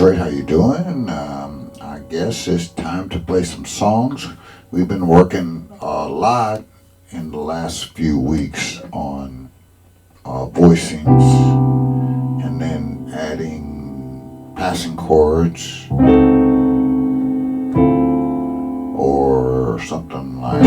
Detroit. How you doing? I guess it's time to play some songs. We've been working a lot in the last few weeks on voicings and then adding passing chords or something like.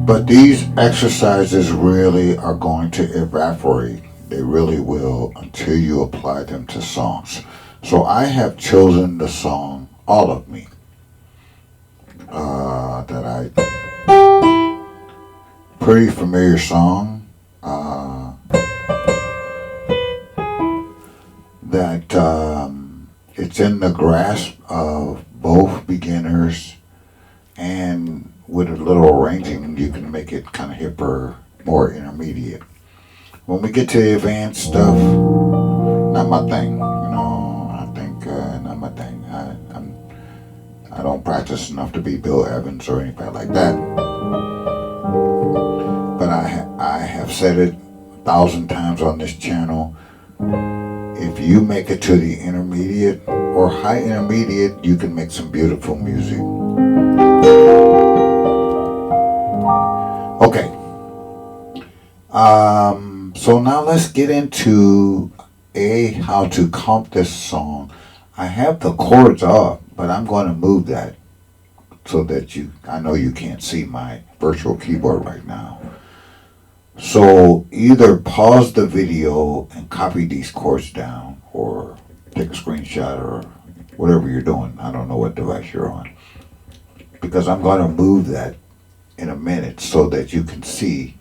But these exercises really are going to evaporate. They really will until you apply them to songs. So I have chosen the song All of Me pretty familiar song that it's in the grasp of both beginners, and with a little arranging you can make it kind of hipper, more intermediate. When we get to the advanced stuff, not my thing. I think not my thing. I don't practice enough to be Bill Evans or anybody like that. But I have said it 1,000 times on this channel. If you make it to the intermediate or high intermediate, you can make some beautiful music. Okay. So now let's get into how to comp this song. I have the chords up, but I'm going to move that so that I know you can't see my virtual keyboard right now. So either pause the video and copy these chords down, or take a screenshot, or whatever you're doing. I don't know what device you're on, because I'm going to move that in a minute so that you can see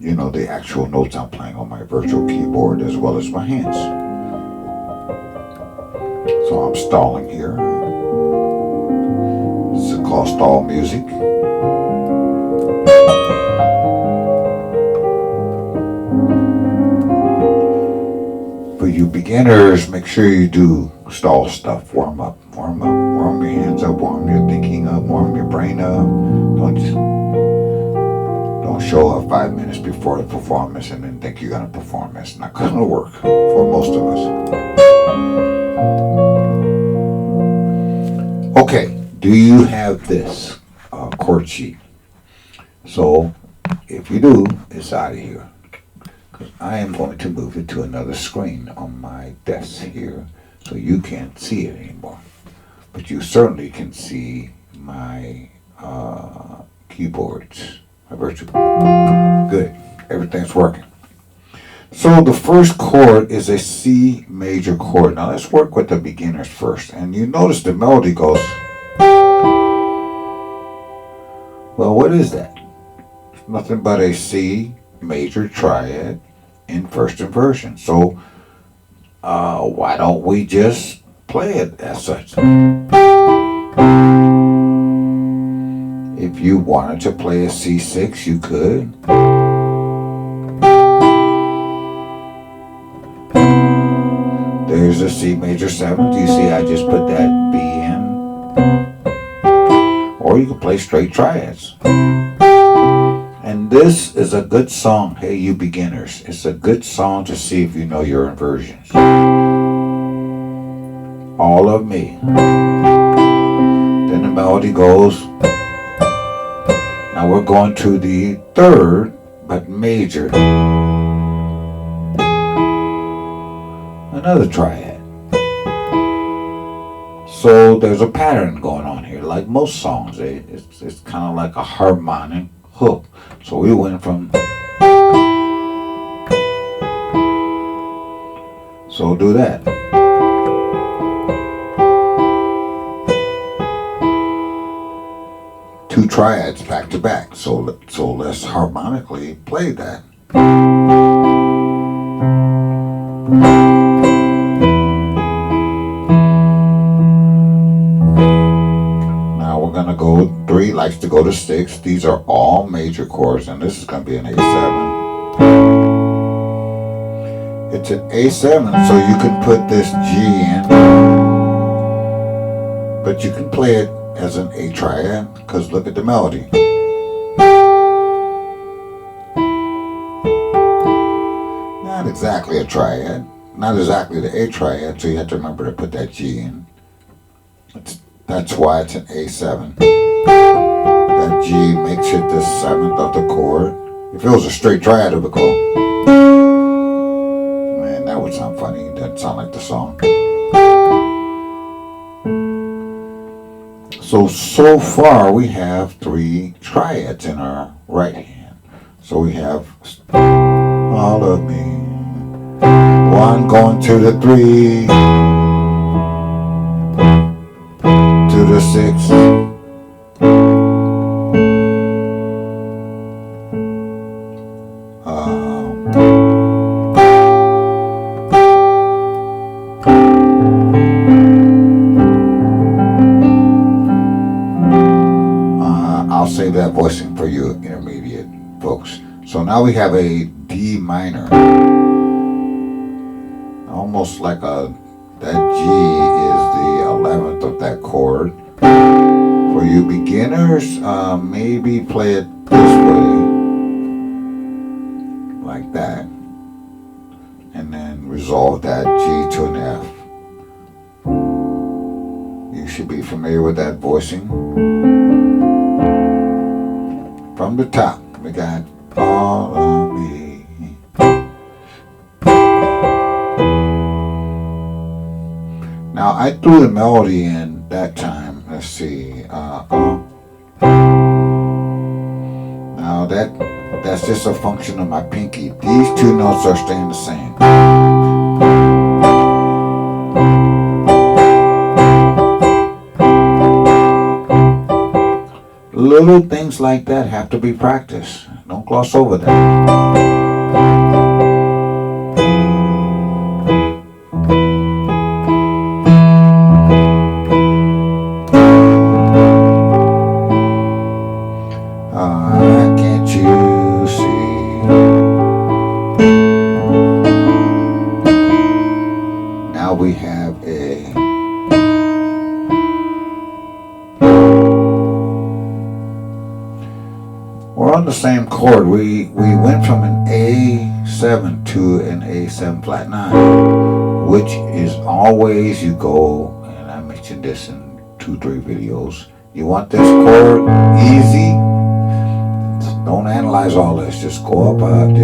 the actual notes I'm playing on my virtual keyboard as well as my hands. So I'm stalling here. This is called stall music. For you beginners, make sure you do stall stuff. Warm up. Warm your hands up, warm your thinking up, warm your brain up. Don't show up 5 minutes before the performance and then think you're going to perform. It's not going to work for most of us. Okay, do you have this chord sheet? So if you do, it's out of here. Because I am going to move it to another screen on my desk here, so you can't see it anymore. But you certainly can see my keyboards. Virtual. Good. Everything's working. So the first chord is a C major chord. Now let's work with the beginners first. And you notice the melody goes. Well, what is that? It's nothing but a C major triad in first inversion. So why don't we just play it as such? If you wanted to play a C6, you could. There's a C major 7. Do you see I just put that B in? Or you can play straight triads. And this is a good song. Hey, you beginners. It's a good song to see if you know your inversions. All of Me. Then the melody goes. Now we're going to the third, but major. Another triad. So there's a pattern going on here, like most songs. It's kind of like a harmonic hook. So we went from. So do that. Two triads back to back. So let's harmonically play that. Now we're gonna go. 3 likes to go to 6. These are all major chords, and this is gonna be an A7. It's an A7, so you can put this G in, but you can play it as an A triad, because look at the melody. exactly a triad, not exactly the A triad, so you have to remember to put that G in. That's why it's an A7. That G makes it the seventh of the chord. If it was a straight triad, it would go. Man, that would sound funny. It doesn't sound like the song. So far we have 3 triads in our right hand. So we have all of me. 1 going to the 3, to the 6. I'll save that voicing for you intermediate folks. So now we have a D minor. Almost like that G is the 11th of that chord. For you beginners, maybe play it this way, like that, and then resolve that G to an F. You should be familiar with that voicing. From the top, we got all of me. Now I threw the melody in that time. Let's see. Now that's just a function of my pinky. These 2 notes are staying the same. Little things like that have to be practiced. Don't gloss over that. Can't you see? Now we have a we're on the same chord. We went from an A7 to an A7 flat 9, which is always you go, and I mentioned this in 2-3 videos. You want this chord easy. Don't analyze all this. Just go up, find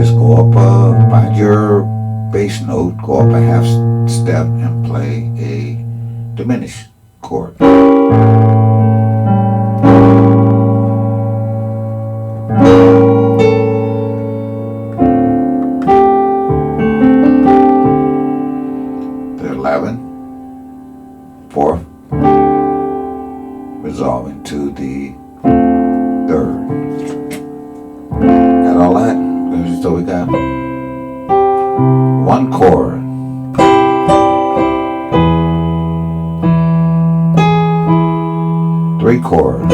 your bass note, go up a half step, and play a diminished chord. The 11, 4th, resolving to the 3rd. Got all that? So we got 1 chord, 3 chord,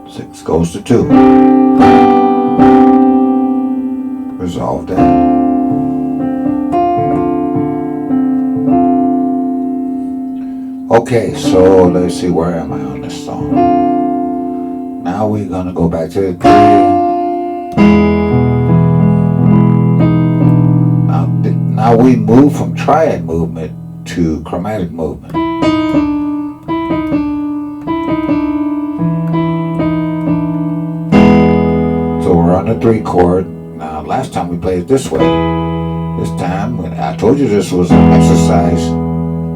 6, 6 goes to 2. Resolve that. Okay, so let's see, where am I on this song? Now we're gonna go back to the 3. Now we move from triad movement to chromatic movement. So we're on the 3 chord. Now last time we played it this way. This time, when I told you this was an exercise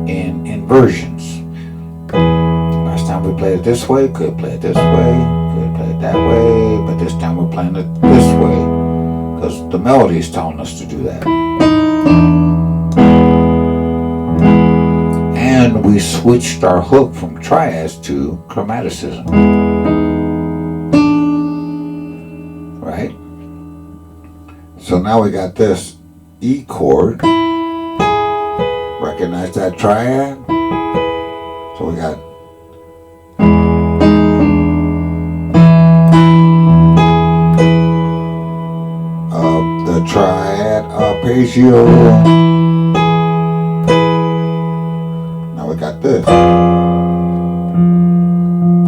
in inversions. Last time we played it this way, could play it this way, could play it that way, but this time we're playing it this way because the melody is telling us to do that. And we switched our hook from triads to chromaticism. Right? So now we got this E chord. Recognize that triad? So we got the triad arpeggio. Now we got this.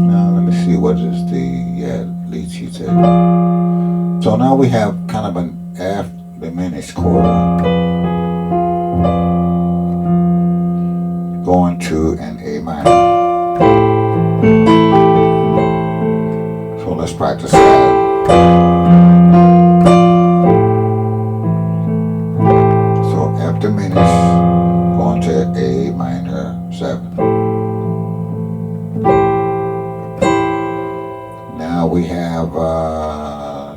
Now let me see, what is the lead she said. So now we have kind of an F diminished chord going to an A minor. So let's practice that. So F diminished going to A minor 7. Now we have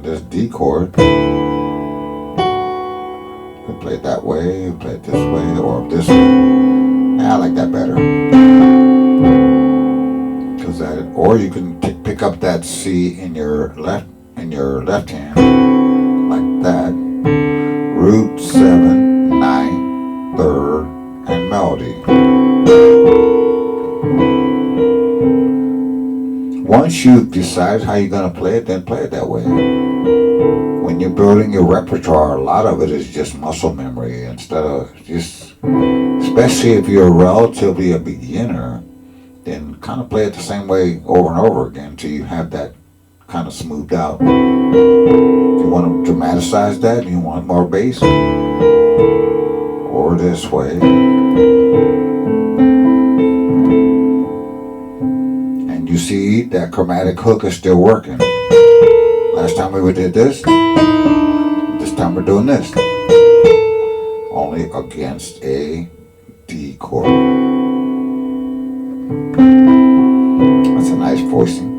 this D chord. We play it that way, we play it this way, or this way. I like that better. Cause that, or you can pick up that C in your left hand, like that. Root 7, 9, 3rd, and melody. Once you decide how you're gonna play it, then play it that way. When you're building your repertoire, a lot of it is just muscle memory instead of just, especially if you're relatively a beginner, then kind of play it the same way over and over again until you have that kind of smoothed out. If you want to dramatize that, you want more bass, or this way. And you see that chromatic hook is still working. Last time we did this time we're doing this. Only against a D chord. That's a nice voicing.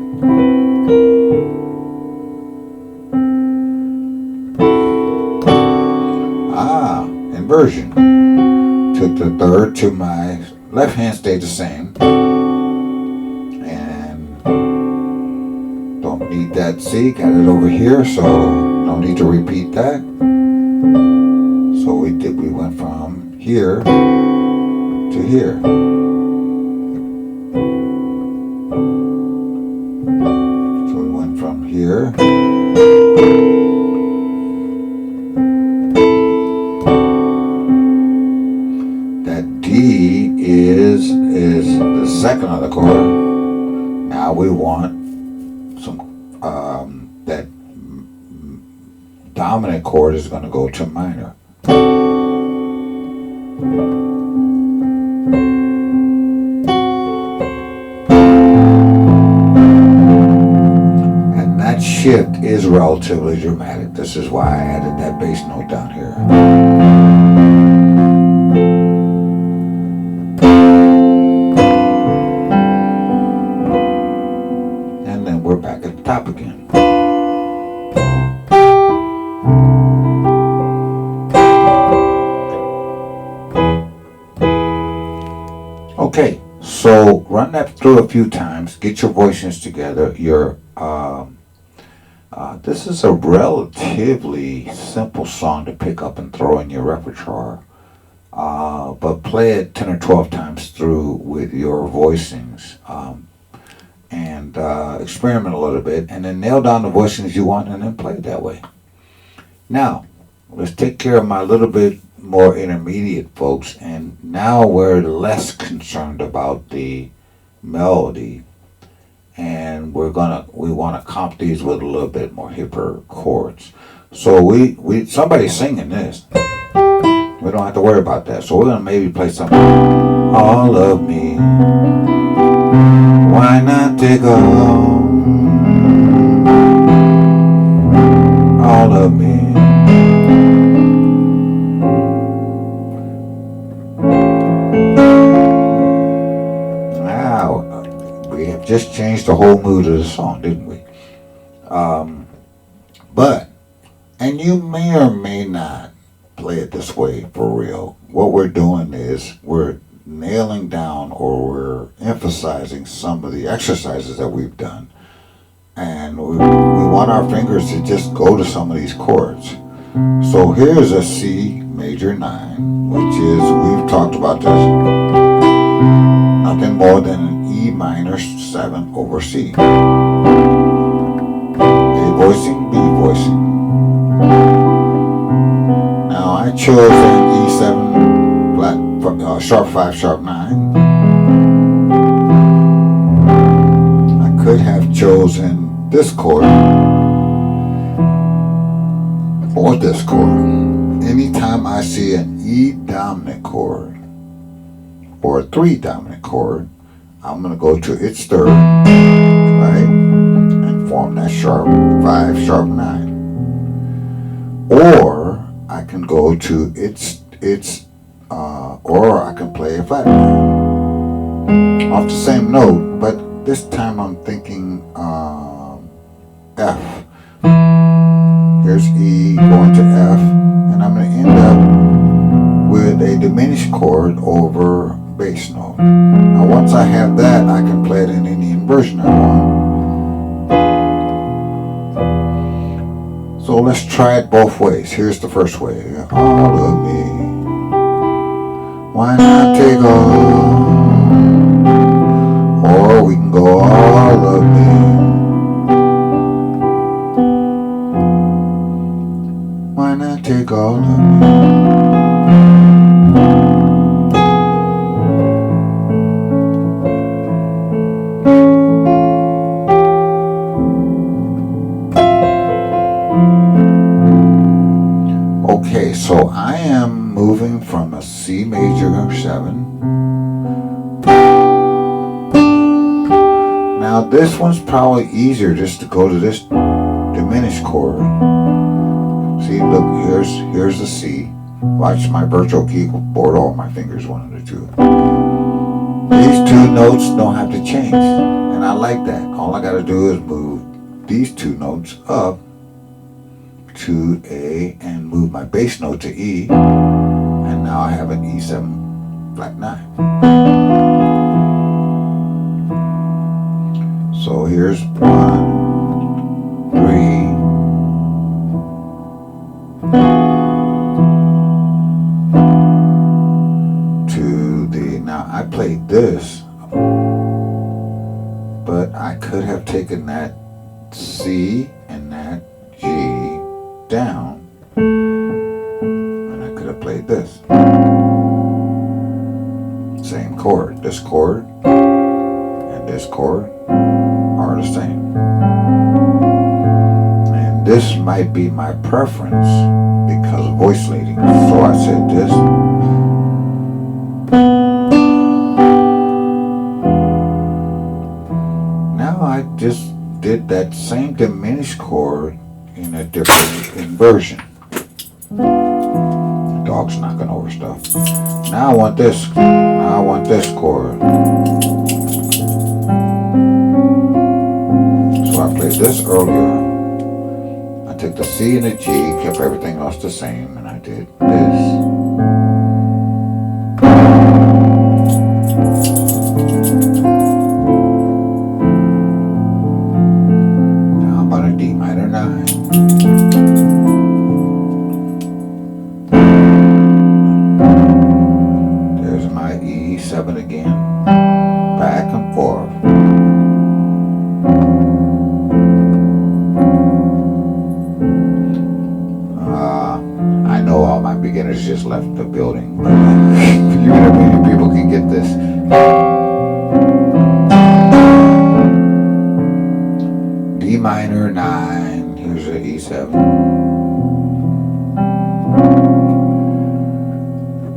Inversion. Took the 3rd to my left hand, stayed the same. And don't need that C, got it over here, so no need to repeat that. So we went from here to here. So we went from here. That D is the second of the chord. Now we want some that dominant chord is going to go to minor. And that shift is relatively dramatic. This is why I added that bass note down here. And then we're back at the top again. Okay, so run that through a few times, get your voicings together. This is a relatively simple song to pick up and throw in your repertoire, but play it 10 or 12 times through with your voicings, and experiment a little bit, and then nail down the voicings you want, and then play it that way. Now, let's take care of my little bit more intermediate folks, and now we're less concerned about the melody, and we want to comp these with a little bit more hipper chords. So somebody's singing this. We don't have to worry about that. So we're gonna maybe play something. All of me. Why not take all of me? Just changed the whole mood of the song, didn't we? And you may or may not play it this way for real. What we're doing is we're nailing down, or we're emphasizing some of the exercises that we've done. And we want our fingers to just go to some of these chords. So here's a C major 9, which is, we've talked about this, nothing more than an E minor 7 over C. A voicing, B voicing. Now I chosen E7 flat, sharp 5, sharp 9. I could have chosen this chord or this chord. Anytime I see an E dominant chord or a 3 dominant chord, I'm going to go to its third, right, and form that sharp 5, sharp 9. Or I can go to or I can play a flat 9 off the same note, but this time I'm thinking F. Here's E going to F, and I'm going to end up with a diminished chord over bass note. Now once I have that, I can play it in any inversion I want. So let's try it both ways. Here's the first way. All of me. Why not take all? Or we can go all of me. Why not take all of me? Okay, so I am moving from a C major 7. Now this one's probably easier just to go to this diminished chord. See, look, here's the C. Watch my virtual keyboard, all my fingers, one of the two. These two notes don't have to change, and I like that. All I gotta do is move these two notes up to A and move my bass note to E, and now I have an E7 flat 9. So here's 1, 3, to the, now I played this, but I could have taken that C and that G down, and I could have played this. Same chord. This chord and this chord are the same. And this might be my preference because of voice leading. So I said this. Now I just did that same diminished chord in a different inversion. The dog's knocking over stuff. Now I want this. Now I want this chord. So I played this earlier. I took the C and the G, kept everything else the same, and I did this. Now I'm on a D minor 9. There's my E7 again. Back and forth. I know all my beginners just left the building, but you know, many people can get this. D minor 9. Here's an E7.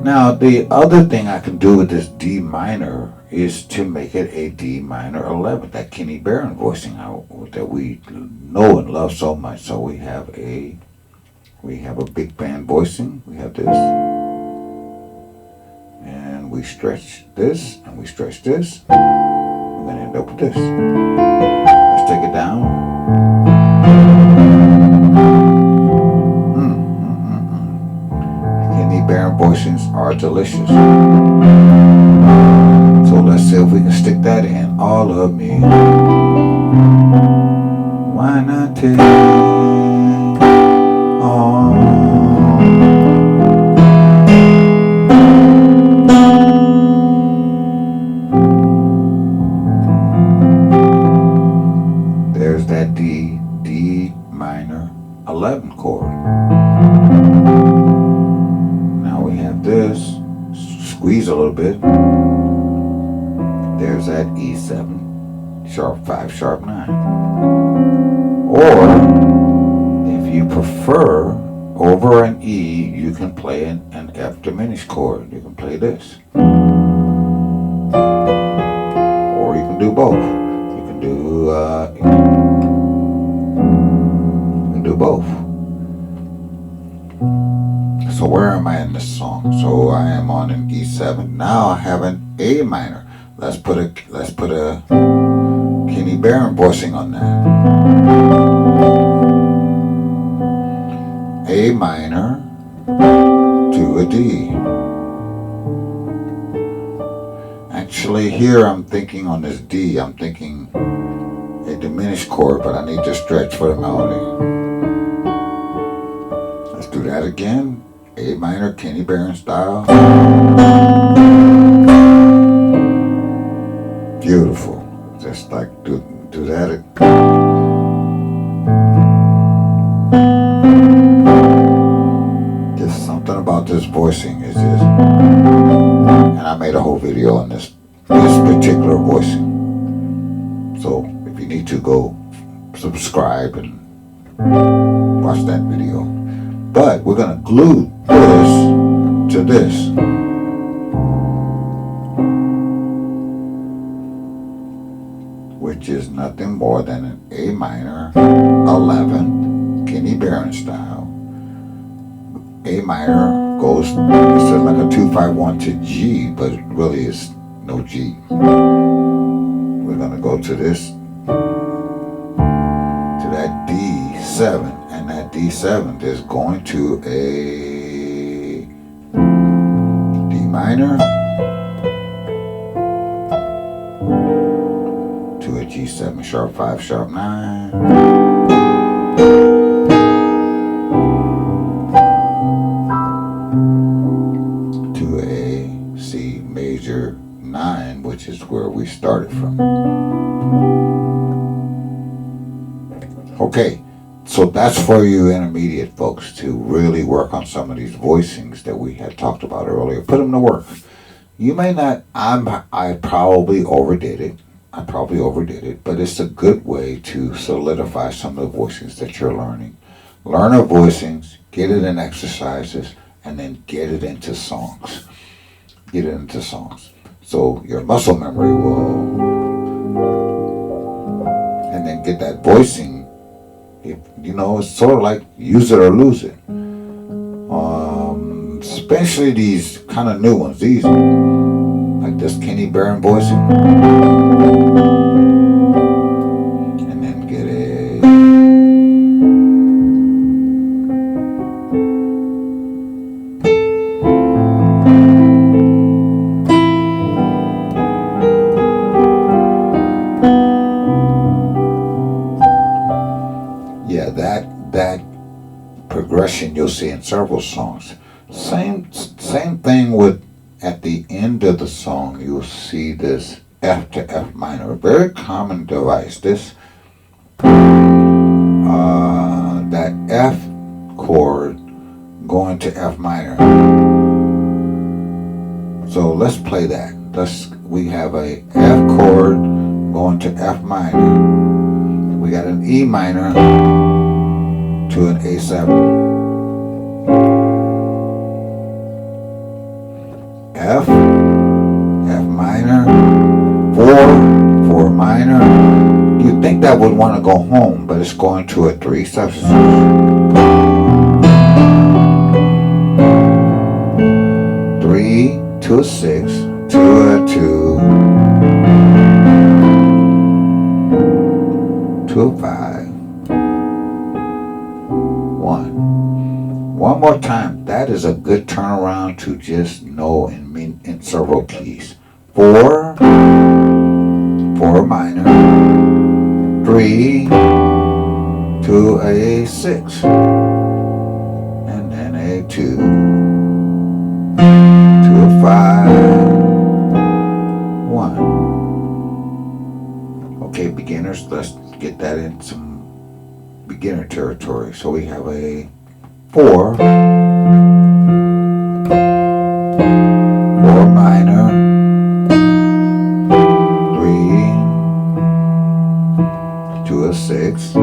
Now the other thing I can do with this D minor is to make it a D minor 11, that Kenny Barron voicing that we know and love so much. So we have a big band voicing. We have this, and we stretch this, and we stretch this. We're gonna end up with this. Let's take it down. Kenny Barron voicings are delicious. So let's see if we can stick that in. All of me. Why not take all? There's that D minor 11 chord. E7, sharp 5, sharp 9. Or, if you prefer, over an E, you can play an F diminished chord. You can play this. Or you can do both. You can do both. So where am I in this song? So I am on an E7. Now I have an A minor. Let's put a Kenny Barron voicing on that. A minor to a D. Actually here I'm thinking on this D, I'm thinking a diminished chord, but I need to stretch for the melody. Let's do that again. A minor, Kenny Barron style. Beautiful. Just like do that. Just something about this voicing is just, and I made a whole video on this particular voicing. So if you need to, go subscribe and watch that video. But we're gonna glue this to this. Which is nothing more than an A minor 11, Kenny Barron style. A minor goes, it's like a 2-5-1 to G, but it really is no G. We're gonna go to this, to that D7, and that D7 is going to a D minor to a G7, sharp 5, sharp 9. To a C major 9, which is where we started from. Okay, so that's for you intermediate folks to really work on some of these voicings that we had talked about earlier. Put them to work. You may not, I probably overdid it. But it's a good way to solidify some of the voicings that you're learning. Learn the voicings, get it in exercises, and then get it into songs. So your muscle memory will, and then get that voicing. It's sort of like use it or lose it. Especially these kind of new ones. These, like this Kenny Barron voicing. And then get a that progression you'll see in several songs. Same thing with, at the end of the song, you'll see this F to F minor, a very common device. This, that F chord going to F minor. So let's play that. We have a F chord going to F minor. We got an E minor to an A7. F minor, 4 minor. You'd think that would want to go home, but it's going to a 3 substitute. 3 to a 6 to a 2 to a 5. 1. One more time. That is a good turnaround to just know and mean in several keys. 4 minor, 3 to a 6, and then a 2 to a 5, 1. Okay, beginners, let's get that in some beginner territory. So we have a 4 minor, 3 6 to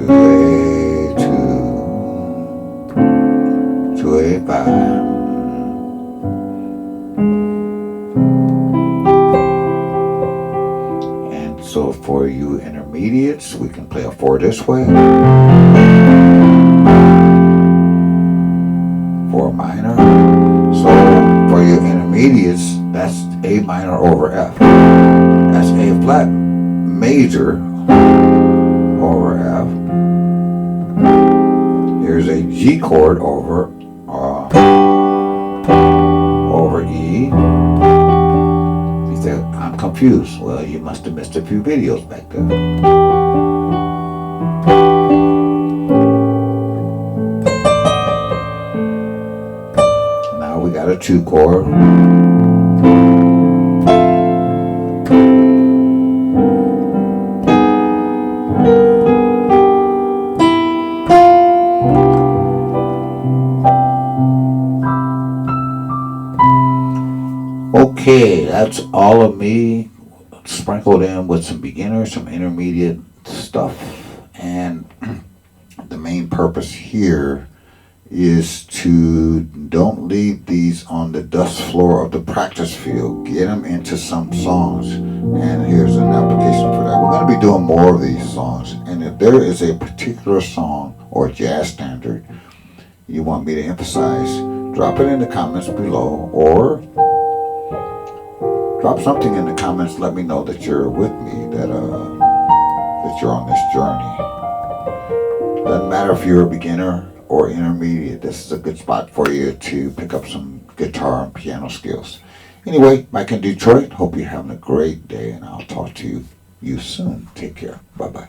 A2 to A5. And so for you intermediates, we can play a 4 this way, 4 minor. So for you intermediates, that's A minor over F. That's A flat major over F. Here's a G chord over E. You say, I'm confused. Well, you must have missed a few videos back there. Now we got a 2 chord. Okay, that's all of me sprinkled in with some beginner, some intermediate stuff. And the main purpose here is to don't leave these on the dust floor of the practice field. Get them into some songs. And here's an application for that. We're going to be doing more of these songs. And if there is a particular song or jazz standard you want me to emphasize, drop it in the comments below, or drop something in the comments. Let me know that you're with me, that you're on this journey. Doesn't matter if you're a beginner or intermediate. This is a good spot for you to pick up some guitar and piano skills. Anyway, Mike in Detroit. Hope you're having a great day, and I'll talk to you soon. Take care. Bye-bye.